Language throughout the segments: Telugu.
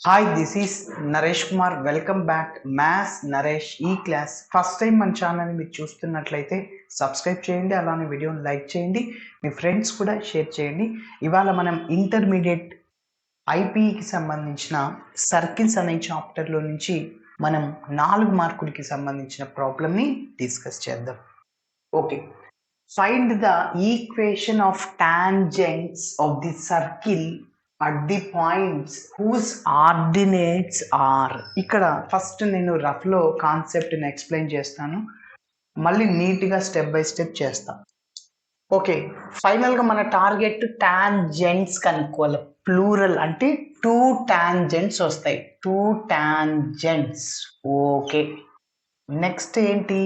Hi, this is Naresh Kumar. Welcome back maths Naresh ఈ క్లాస్. ఫస్ట్ టైం మన ఛానల్ని మీరు చూస్తున్నట్లయితే సబ్స్క్రైబ్ చేయండి, అలానే వీడియోని లైక్ చేయండి, మీ ఫ్రెండ్స్ కూడా షేర్ చేయండి. ఇవాళ మనం ఇంటర్మీడియట్ ఐపీకి సంబంధించిన సర్కిల్స్ అనే చాప్టర్లో నుంచి మనం 4 మార్కులకి సంబంధించిన ప్రాబ్లమ్ని డిస్కస్ చేద్దాం. Okay, find the equation of tangents of the circle at the points whose ordinates are. ఇక్కడ ఫస్ట్ నేను రఫ్లో కాన్సెప్ట్ని ఎక్స్ప్లెయిన్ చేస్తాను, మళ్ళీ నీట్గా స్టెప్ బై స్టెప్ చేస్తాను. ఓకే, ఫైనల్గా మన టార్గెట్ టాంజెంట్స్ కనుక్కోవాలి. ప్లూరల్ అంటే 2 టాంజెంట్స్ వస్తాయి, 2 టాంజెంట్స్. ఓకే, నెక్స్ట్ ఏంటి?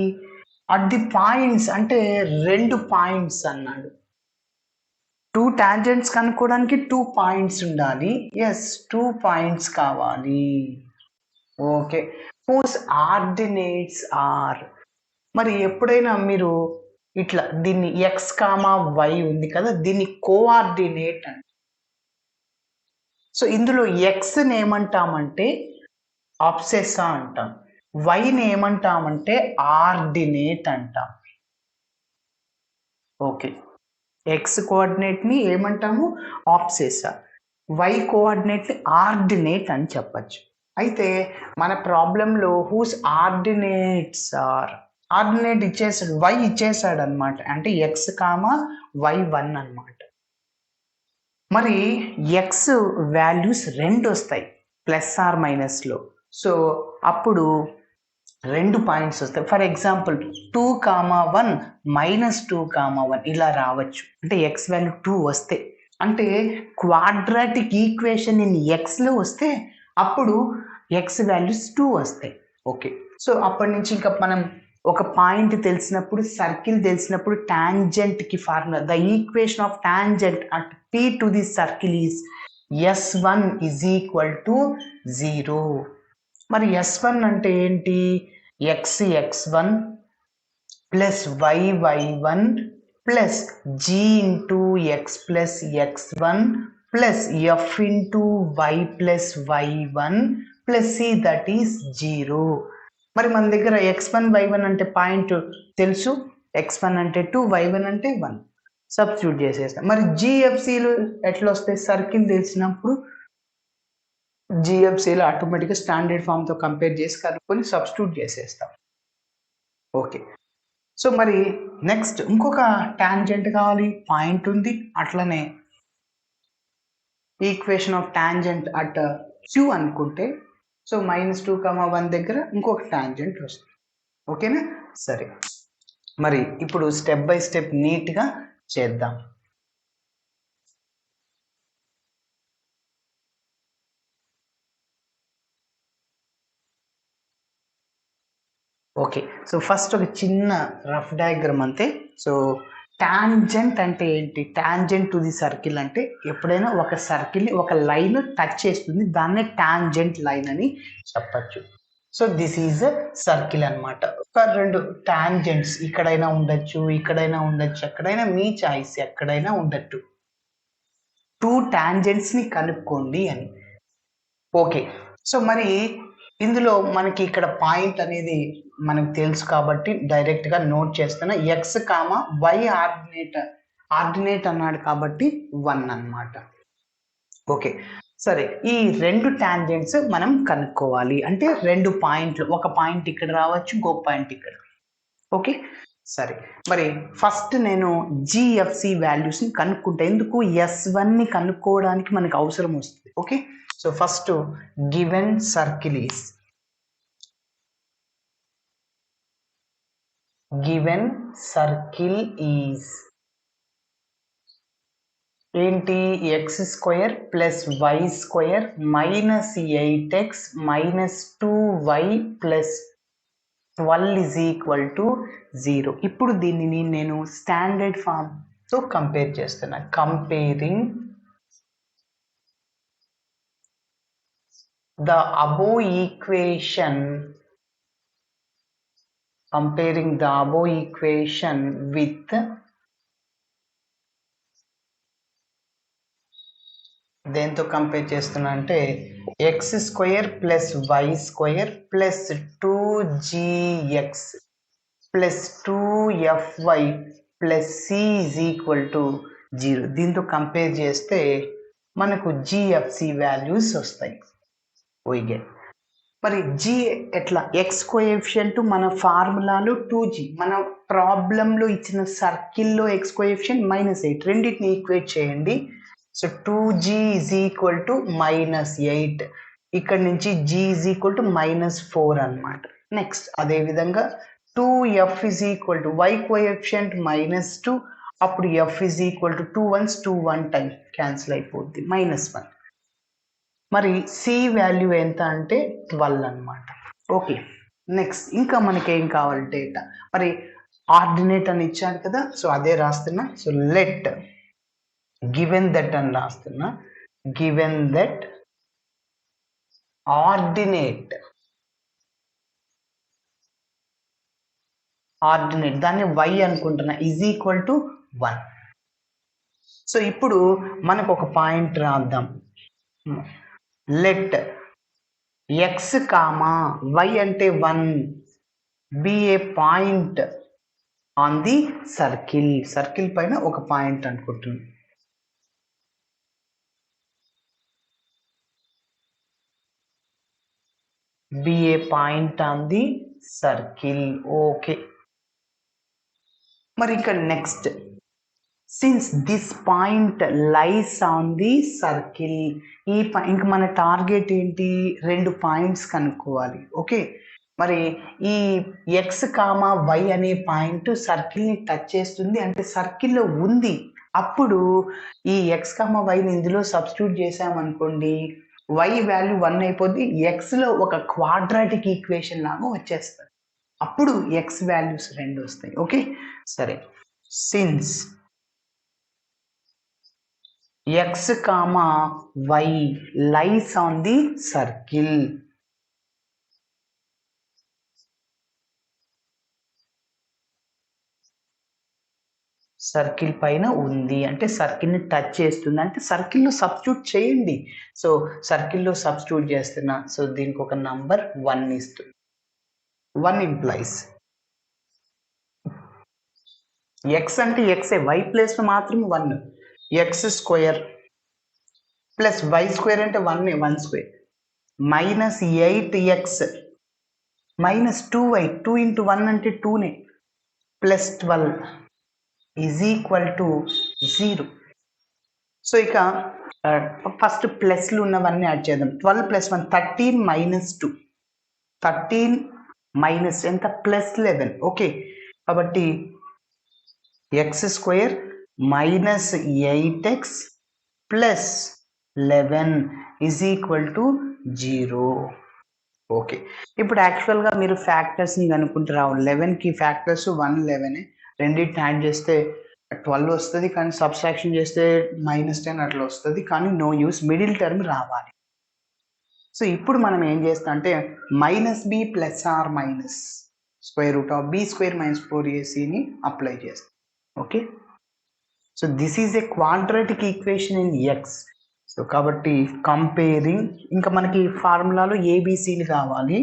అట్ ది పాయింట్స్ అంటే 2 పాయింట్స్ అన్నాడు. 2 టాంజెంట్స్ కనుక్కోవడానికి 2 పాయింట్స్ ఉండాలి. ఎస్, 2 పాయింట్స్ కావాలి. Okay, whose coordinates are. మరి ఎప్పుడైనా మీరు ఇట్లా దీన్ని ఎక్స్ కామా వై ఉంది కదా, దీన్ని కోఆర్డినేట్ అంట. సో ఇందులో ఎక్స్ని ఏమంటామంటే అబ్సెసా అంటాం, వైని ఏమంటామంటే ఆర్డినేట్ అంటాం. ఓకే, ఎక్స్ కోఆర్డినేట్ని ఏమంటాము? ఆబ్సెసా. వై కోఆర్డినేట్ని ఆర్డినేట్ అని చెప్పచ్చు. అయితే మన ప్రాబ్లంలో హూస్ ఆర్డినేట్స్ ఆర్, ఆర్డినేట్ ఇచ్చేసాడు, వై ఇచ్చేసాడు అనమాట. అంటే ఎక్స్ కామా వై 1 అనమాట. మరి ఎక్స్ వాల్యూస్ 2 వస్తాయి ప్లస్ ఆర్ మైనస్లో. సో అప్పుడు 2 పాయింట్స్ వస్తాయి. ఫర్ ఎగ్జాంపుల్ 2,1 -2,1 ఇలా రావచ్చు. అంటే ఎక్స్ వాల్యూ 2 వస్తే, అంటే క్వాడ్రాటిక్ ఈక్వేషన్ ఇన్ ఎక్స్లో వస్తే అప్పుడు ఎక్స్ వాల్యూస్ 2 వస్తాయి. ఓకే, సో అప్పటి నుంచి ఇంకా మనం ఒక పాయింట్ తెలిసినప్పుడు, సర్కిల్ తెలిసినప్పుడు టాంజెంట్కి formula, the equation of tangent at P to the circle is S1 = 0. మరి S1 అంటే ఏంటి? x1 plus y1 plus g into x plus x1 plus f into y plus y1 plus c, that is 0. మరి మన దగ్గర x1 y1 అంటే పాయింట్ తెలుసు, x1 అంటే 2, y1 అంటే 1. సబ్స్టిట్యూట్ చేసేస్తాం. మరి జిఎఫ్సిలు ఎట్లా వస్తాయి? సర్కిల్ తెలిసినప్పుడు జిఎఫ్సిలో ఆటోమేటిక్గా స్టాండర్డ్ ఫామ్తో కంపేర్ చేసి కనుక్కొని సబ్స్టిట్యూట్ చేసేస్తాం. ఓకే, సో మరి నెక్స్ట్ ఇంకొక టాంజెంట్ కావాలి, పాయింట్ ఉంది. అట్లనే equation of tangent at Q అనుకుంటే, సో -2,1 దగ్గర ఇంకొక టాంజెంట్ వస్తుంది. ఓకేనా? సరే, మరి ఇప్పుడు స్టెప్ బై స్టెప్ నీట్గా చేద్దాం. ఓకే, సో ఫస్ట్ ఒక చిన్న రఫ్ డయాగ్రామ్ అంతే. సో టాంజెంట్ అంటే ఏంటి? టాంజెంట్ టు ది సర్కిల్ అంటే ఎప్పుడైనా ఒక సర్కిల్ని ఒక లైన్ టచ్ చేస్తుంది, దాన్నే టాంజెంట్ లైన్ అని చెప్పచ్చు. So this is a circle అనమాట. ఒక 2 టాంజెంట్స్ ఇక్కడైనా ఉండొచ్చు, ఇక్కడైనా ఉండొచ్చు, ఎక్కడైనా మీ చాయిస్, ఎక్కడైనా ఉండొచ్చు. 2 టాంజెంట్స్ని కనుక్కోండి అని. ఓకే, సో మరి ఇందులో మనకి ఇక్కడ పాయింట్ అనేది మనకు తెలుసు కాబట్టి డైరెక్ట్గా నోట్ చేస్తున్నా. ఎక్స్ కామా వై ఆర్డినేట్ అన్నాడు కాబట్టి 1 అన్నమాట. ఓకే, సరే, ఈ 2 టాంజెంట్స్ మనం కనుక్కోవాలి. అంటే 2 పాయింట్లు, ఒక పాయింట్ ఇక్కడ రావచ్చు, ఇంకొక పాయింట్ ఇక్కడ. ఓకే, సరే, మరి ఫస్ట్ నేను జిఎఫ్సి వాల్యూస్ని కనుక్కుంటా. ఎందుకు? S1ని కనుక్కోవడానికి మనకు అవసరం వస్తుంది. Okay, so first given circle is, ఏంటి? x² plus y² minus 8x minus 2y plus 12 = 0. ఇప్పుడు దీనిని నేను స్టాండర్డ్ ఫామ్తో కంపేర్ చేస్తున్నా. Comparing the above equation with దేంతో కంపేర్ చేస్తున్నా అంటే x square plus y square plus 2gx plus 2fy plus C is equal to 0. దీంతో కంపేర్ చేస్తే మనకు జిఎఫ్సి వాల్యూస్ వస్తాయి. we get. మరి జి ఎట్లా? ఎక్స్ కోఎఫిషియంట్ మన ఫార్ములాలో 2g, మన ప్రాబ్లంలో ఇచ్చిన సర్కిల్లో ఎక్స్ కోఎఫిషియంట్ -8, రెండింటిని ఈక్వేట్ చేయండి. So 2g is equal to -8, ఇక్కడ నుంచి g ఈజ్ ఈక్వల్ టు -4 అనమాట. నెక్స్ట్ అదేవిధంగా 2f is equal to y coefficient -2, అప్పుడు f is equal to 2 1s 2 1 time cancel అయిపోద్ది, -1. మరి సి వాల్యూ ఎంత అంటే 12 అనమాట. ఓకే, నెక్స్ట్ ఇంకా మనకి ఏం కావాలి? డేటా. మరి ఆర్డినేట్ అని ఇచ్చాడు కదా, సో అదే రాస్తున్నా. సో లెట్ గివెన్ దట్ అని రాస్తున్నా. గివెన్ దట్ ఆర్డినేట్ దాన్ని y అనుకుంటున్నా ఈజ్ ఈక్వల్ టు 1. సో ఇప్పుడు మనకు ఒక పాయింట్ రాద్దాం. లెట్ ఎక్స్ కామా వై అంటే 1 be a point on the circle. Circle పైన ఒక పాయింట్ అనుకుంటున్నాం. Be a point on the circle. Okay, మరి ఇక్కడ next, since this point lies on the circle. ఇంక మన టార్గెట్ ఏంటి? 2 పాయింట్స్ కనుక్కోవాలి. ఓకే, మరి ఈ ఎక్స్ కామా వై అనే పాయింట్ సర్కిల్ని టచ్ చేస్తుంది అంటే సర్కిల్లో ఉంది. అప్పుడు ఈ ఎక్స్ కామా వైని ఇందులో సబ్స్టిట్యూట్ చేసామనుకోండి, వై వాల్యూ 1 అయిపోద్ది, ఎక్స్లో ఒక క్వాడ్రాటిక్ ఈక్వేషన్ లాగా వచ్చేస్తుంది. అప్పుడు ఎక్స్ వాల్యూస్ 2 వస్తాయి. ఓకే, సరే. Since x comma y lies on the circle, circle పైన ఉంది అంటే సర్కిల్ని టచ్ చేస్తుంది అంటే సర్కిల్లో సబ్స్టిట్యూట్ చేయండి. సో సర్కిల్లో సబ్స్టిట్యూట్ చేస్తున్నా. సో దీనికి ఒక నంబర్ 1 ఇస్తుంది. 1 ఇంప్లైస్ ఎక్స్ అంటే ఎక్సే, వై ప్లేస్లో మాత్రం 1. X square plus y square అంటే 1 స్క్వేర్ -8x -2y 2 into 1 అంటే 2 plus 12 is equal to 0. So ఇక ఫస్ట్ ప్లస్లు ఉన్నవన్నీ యాడ్ చేద్దాం. 12 + 1 13 - 2 13 మైనస్ ఎంత? +11. ఓకే, కాబట్టి X square -8x + 11 is equal to 0. Okay, ఇప్పుడు యాక్చువల్గా మీరు ఫ్యాక్టర్స్ని కనుక్కుంటారు. 11కి ఫ్యాక్టర్స్ 1 11, రెండింటిని యాడ్ చేస్తే 12 వస్తుంది, కానీ సబ్స్ట్రాక్షన్ చేస్తే -10 అట్లా వస్తుంది, కానీ నో యూస్, మిడిల్ టర్మ్ రావాలి. సో ఇప్పుడు మనం ఏం చేస్తాం అంటే -b ± √b² - 4ac అప్లై చేస్తాం. Okay, so this is a quadratic equation in X. So కాబట్టి కంపేరింగ్, ఇంకా మనకి ఫార్ములాలో ఏబిసిలు కావాలి.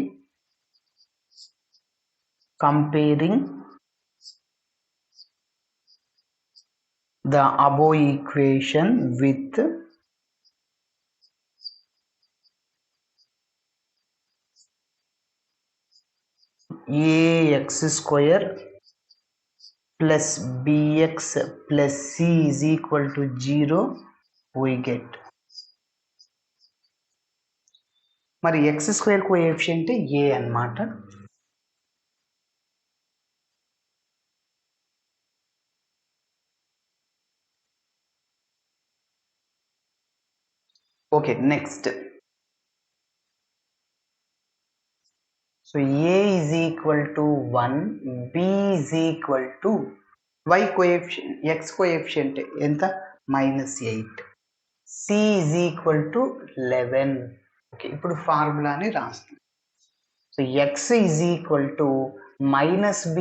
Comparing the above equation with ax² plus bx plus c is equal to 0 we get. మరి x² కోఎఫిషియంట్ a అన్నమాట. Okay, next. So a is equal to 1, b is equal to y coefficient, x coefficient ఎంత? -8, c is equal to 11. Okay, ఇప్పుడు ఫార్ములాని రాస్తాం. So x is equal to -b ±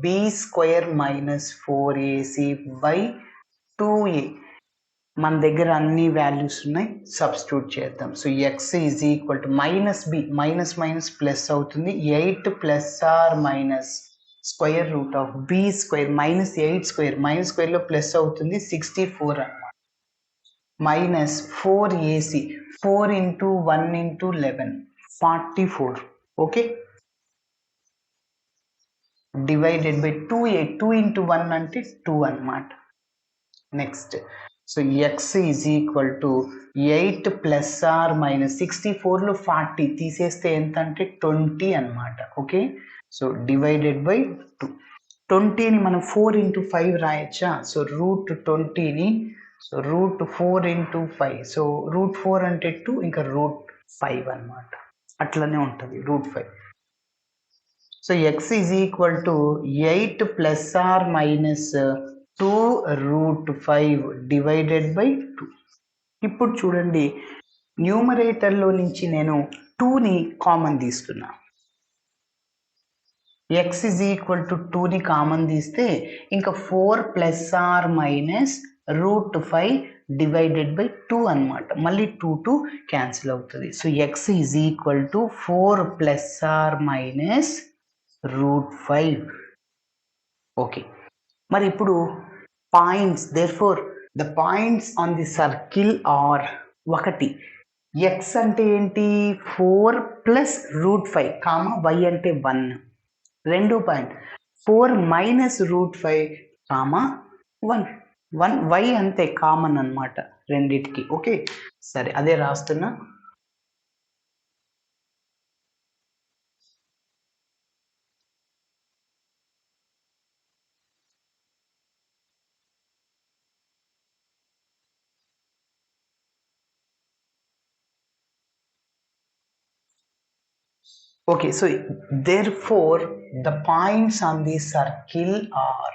√b² - 4ac by 2a. మన దగ్గర అన్ని వాల్యూస్ ఉన్నాయి, సబ్స్టిట్యూట్ చేద్దాం. So x is equal to minus b, minus minus plus అవుతుంది, 8 plus or minus square root of b square minus 8 square, minus స్క్వేర్లో ప్లస్ అవుతుంది 64 అన్నమాట, minus 4ac, 4 into 1 into 11 44. Okay, divided by 2a, 2 into 1 అంటే 2 అన్నమాట. Next so x is equal to 8 plus or minus 64లో 40 తీసేస్తే ఎంత అంటే 20 అన్నమాట. Okay, so divided by 2. 20ని మనం 4 ఇంటూ 5 రాయొచ్చా? సో రూట్ 20ని so root 4 into 5, so root 4 అంటే 2, ఇంకా రూట్ 5 అన్నమాట, అట్లనే ఉంటుంది root 5. So x is equal to 8 plus or minus 2 root 5 divided by 2. ఇప్పుడు చూడండి, న్యూమరేటర్లో నుంచి నేను 2ని కామన్ తీస్తున్నా. ఎక్స్ ఈజ్ ఈక్వల్ టు 2ని కామన్ తీస్తే ఇంకా 4 plus or minus root 5 divided by 2 అనమాట. మళ్ళీ 2 క్యాన్సిల్ అవుతుంది. So x is equal to 4 plus or minus root 5. Okay, మరి ఇప్పుడు points, therefore the points on the circle are 1. X అంటే ఏంటి? 4 ప్లస్ రూట్ 5 కామా వై అంటే 1. రెండో point 4 minus root 5 comma 1 y అంతే, కామన్ అన్నమాట రెండిటికి. ఓకే, సరే అదే రాస్తున్నా. Okay, so therefore the points on the circle are,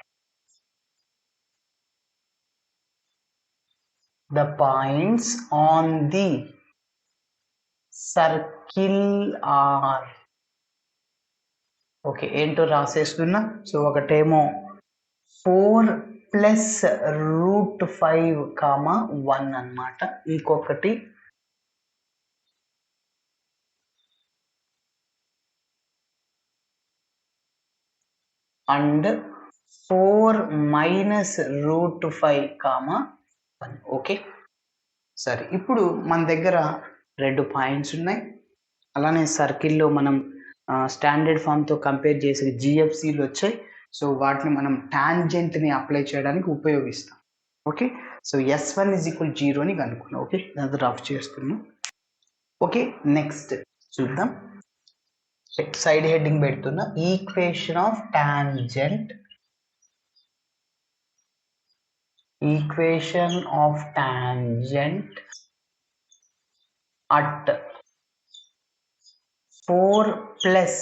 the points on the circle are, okay ఏంటో రాసేస్తున్నా. సో ఒకటేమో 4 ప్లస్ రూట్ 5 కామా 1 అన్నమాట, ఇంకొకటి and 4 minus root 5 comma 1. Okay, సరే ఇప్పుడు మన దగ్గర 2 పాయింట్స్ ఉన్నాయి. అలానే సర్కిల్లో మనం స్టాండర్డ్ ఫామ్తో కంపేర్ చేసి జిఎఫ్సీలు వచ్చాయి. సో వాటిని మనం టాంజెంట్ని అప్లై చేయడానికి ఉపయోగిస్తాం. Okay, so S1 is equal 0ని కనుక్కున్నాం. ఓకే, అది రఫ్ చేస్తున్నాం. ఓకే, నెక్స్ట్ చూద్దాం. సైడ్ హెడ్డింగ్ పెడుతున్నా, equation of tangent, equation of tangent at 4 plus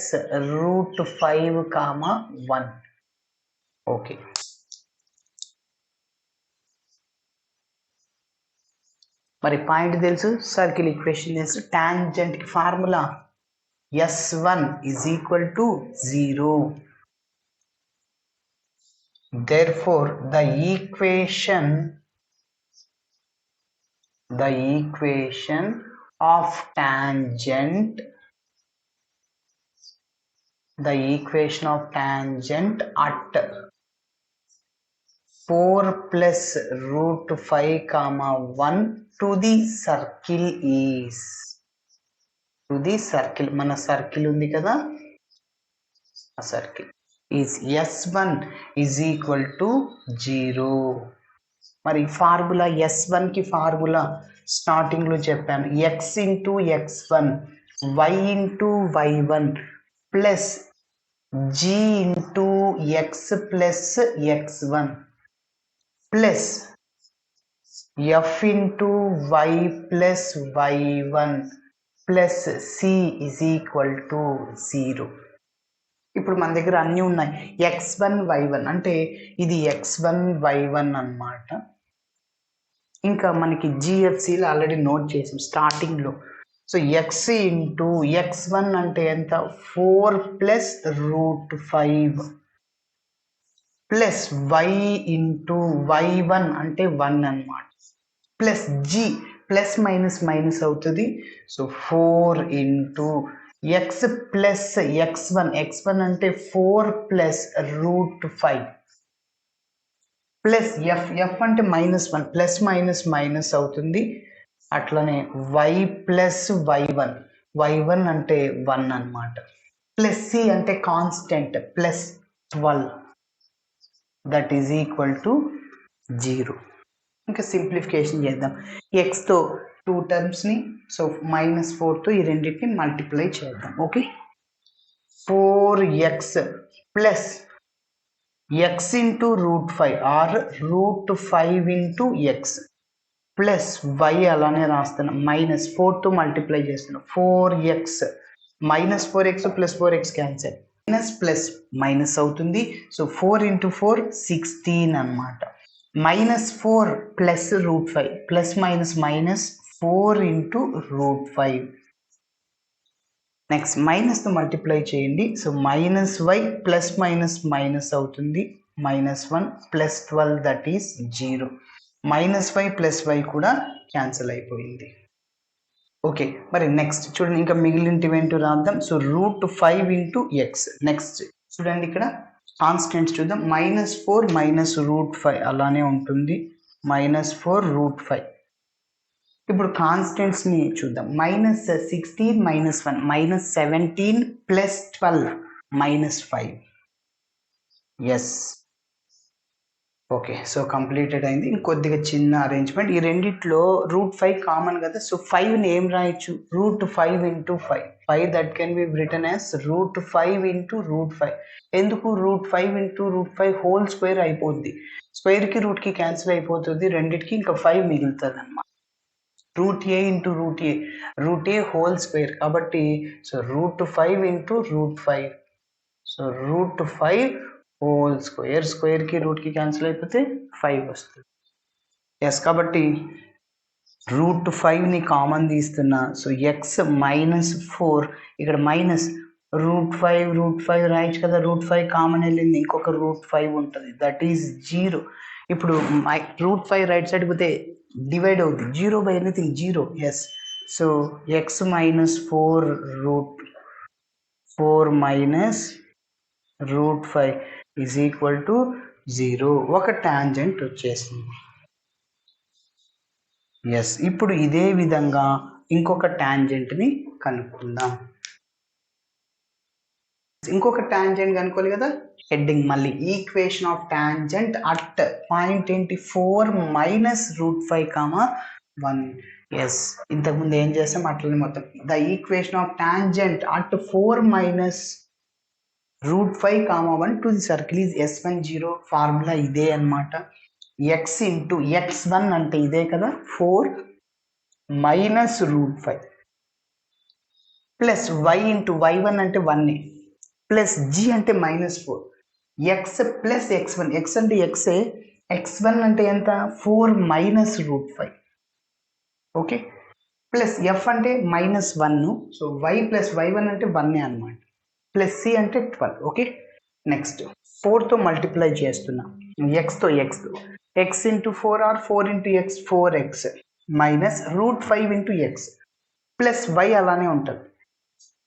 root 5 comma 1. Okay, మరి పాయింట్ తెలుసు, సర్కిల్ ఈక్వేషన్ తెలుసు, టాంజెంట్కి formula S1 is equal to 0. Therefore, the equation of tangent, the equation of tangent at 4 plus root 5 comma 1 to the circle is, to the circle, మన సర్కిల్ ఉంది కదా, ఆ circle is S1 is equal to 0. మరి ఫార్ములా S1కి ఫార్ములా స్టార్టింగ్లో చెప్పాను, x into x1 y into y1 plus G into x plus x1 plus F into y plus y1 plus C is equal to 0. ఇప్పుడు మన దగ్గర అన్నీ ఉన్నాయి. x1 y1 అంటే ఇది x1 y1 అన్నమాట. ఇంకా మనకి జిఎఫ్సిలో ఆల్రెడీ నోట్ చేసాం స్టార్టింగ్లో. సో ఎక్స్ ఇంటూ x1 అంటే ఎంత? 4 plus root 5 plus y into y1 అంటే 1 అన్నమాట. Plus g plus minus minus అవుతుంది. So 4 into x plus x1 అంటే 4 ప్లస్ √5 ప్లస్ ఎఫ్ అంటే -1 ప్లస్ మైనస్ మైనస్ అవుతుంది. అట్లనే y ప్లస్ y1 అంటే 1 అన్నమాట. ప్లస్ సి అంటే constant plus 12 that is equal to 0. ఇంకా సింప్లిఫికేషన్ చేద్దాం. ఎక్స్తో 2 టర్మ్స్ని సో -4తో ఈ రెండింటిని మల్టిప్లై చేద్దాం. Okay, 4x plus x into √5 or √5 into x plus y అలానే రాస్తున్నాం. -4తో మల్టిప్లై చేస్తున్నాం. 4x -4x plus 4x cancel plus minus అవుతుంది. సో 4 ఇంటూ 4 16 అనమాట. -4 plus √5 plus minus minus 4 into √5. Next మైనస్తో మల్టిప్లై చేయండి. So -y plus minus minus అవుతుంది. -1 plus 12 that is 0. -y plus y కూడా క్యాన్సిల్ అయిపోయింది. ఓకే, మరి నెక్స్ట్ చూడండి, ఇంకా మిగిలినవి ఏంటో రాద్దాం. So √5 into X. నెక్స్ట్ చూడండి, ఇక్కడ కాన్స్టెంట్స్ చూద్దాం. -4 మైనస్ √5 అలానే ఉంటుంది. -4 √5. ఇప్పుడు కాన్స్టెంట్స్ని చూద్దాం. -16 -1 -17 plus 12 -5. Yes, okay, so completed అయింది. ఇంకొద్దిగా చిన్న అరేంజ్మెంట్. ఈ రెండిట్లో √5 కామన్ కదా. సో 5ని ఏం రాయొచ్చు? √5 into 5 that can be written as √5 into √5. ఎందుకు? √5 ఇంటూ √5 హోల్ స్క్వేర్ అయిపోద్ది. స్క్వేర్కి రూట్కి క్యాన్సిల్ అయిపోతుంది. రెండిటికి ఇంకా 5 మిగులుతుంది అన్నమాట. √a into √a whole square కాబట్టి so √5 into √5. So √5 whole square. స్క్వేర్కి రూట్కి క్యాన్సిల్ అయిపోతే 5 వస్తుంది. ఎస్, కాబట్టి √5ని కామన్ తీస్తున్నా. సో ఎక్స్ -4 ఇక్కడ మైనస్ √5 రాయొచ్చు కదా. √5 కామన్ వెళ్ళింది, ఇంకొక √5 ఉంటుంది దట్ ఈస్ 0. ఇప్పుడు √5 రైట్ సైడ్ పోతే డివైడ్ అవుతుంది. 0 by anything 0. Yes, so x -4 √4 minus √5 is equal to 0. ఒక టాంజెంట్ వచ్చేసింది. ఎస్, ఇప్పుడు ఇదే విధంగా ఇంకొక టాంజెంట్ని కనుక్కుందాం. ఇంకొక టాంజెంట్ కనుక్కోవాలి కదా. హెడ్డింగ్ మళ్ళీ equation of tangent at point ఏంటి? 4 మైనస్ √5, 1. ఎస్, ఇంతకుముందు ఏం చేస్తాం అట్లనే మొత్తం. The equation of tangent at 4 minus √5, 1 to the circle is S10. Formula ఇదే అనమాట. ఎక్స్ ఇంటూ x1 అంటే ఇదే కదా 4 minus √5 plus y into y1 అంటే 1 ప్లస్ g అంటే -4 x ప్లస్ x1. x అంటే xే, x1 అంటే ఎంత? 4 మైనస్ √5. ఓకే, ప్లస్ f అంటే -1. సో y ప్లస్ y1 అంటే 1 అనమాట. ప్లస్ c అంటే 12. ఓకే, నెక్స్ట్ 4తో మల్టిప్లై చేస్తున్నా. ఎక్స్తో x into 4 or 4 into x 4x minus √5 into x plus y అలానే ఉంటుంది.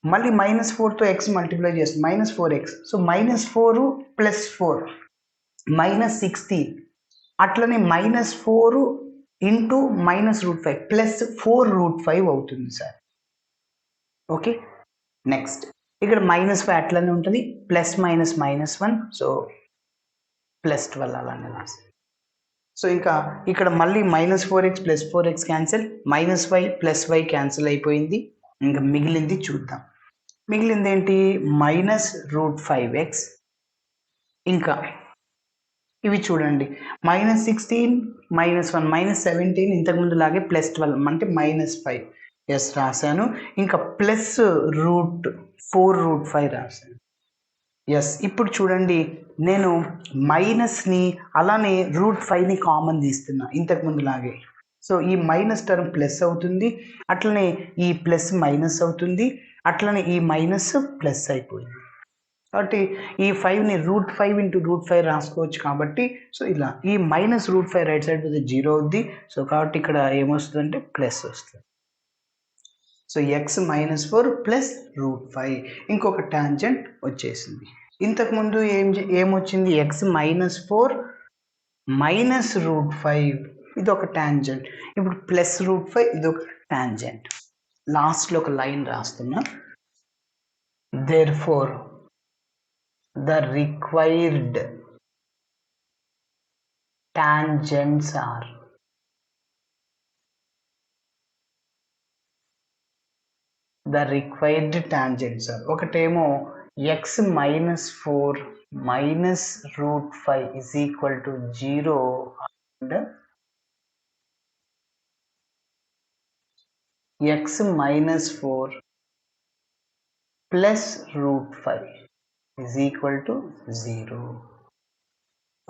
మళ్ళీ -4తో x మల్టిప్లై చేస్తుంది. -4x. So -4 plus 4 -16. అట్లనే -4 ఇంటూ -√5 ప్లస్ 4√5 అవుతుంది సార్. ఓకే, నెక్స్ట్ ఇక్కడ -5 అట్లనే ఉంటుంది. ప్లస్ -1 సో ప్లస్ 12 అలానే రాసి. సో ఇంకా ఇక్కడ మళ్ళీ -4x plus 4x cancel, -y plus y cancel అయిపోయింది. ఇంకా మిగిలింది చూద్దాం. మిగిలింది ఏంటి? -√5x. ఇంకా ఇవి చూడండి, -16 -1 -17 ఇంతకుముందు లాగే ప్లస్ 12 అంటే -5. ఎస్ రాశాను. ఇంకా ప్లస్ √4 రాశాను. ఎస్, ఇప్పుడు చూడండి, నేను మైనస్ని అలానే √5ని కామన్ తీస్తున్నా ఇంతకుముందు లాగే. సో ఈ మైనస్ టర్మ్ ప్లస్ అవుతుంది, అట్లనే ఈ ప్లస్ మైనస్ అవుతుంది, అట్లనే ఈ మైనస్ ప్లస్ అయిపోయింది. కాబట్టి ఈ 5ని √5 ఇంటూ √5 రాసుకోవచ్చు కాబట్టి సో ఇలా ఈ -√5 రైట్ సైడ్ పోతే 0 అవుద్ది. సో కాబట్టి ఇక్కడ ఏమొస్తుందంటే ప్లస్ వస్తుంది. సో x -4 ప్లస్ √5 ఇంకొక టాంజెంట్ వచ్చేసింది. ఇంతకుముందు ఏమొచ్చింది x -4 మైనస్ √5 ఇది ఒక టాంజెంట్. ఇప్పుడు ప్లస్ √5 ఇది ఒక టాంజెంట్. లాస్ట్లో ఒక లైన్ రాస్తున్నా. therefore the required tangents are ఒకటేమో x -4 minus √5 is equal to 0 and x -4 plus √5 is equal to 0.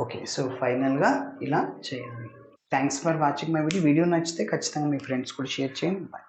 Okay, so ఫైనల్గా ఇలా చేయాలి. Thanks for watching my video. Video నచ్చితే ఖచ్చితంగా మీ ఫ్రెండ్స్ కూడా షేర్ చేయండి. బాయ్.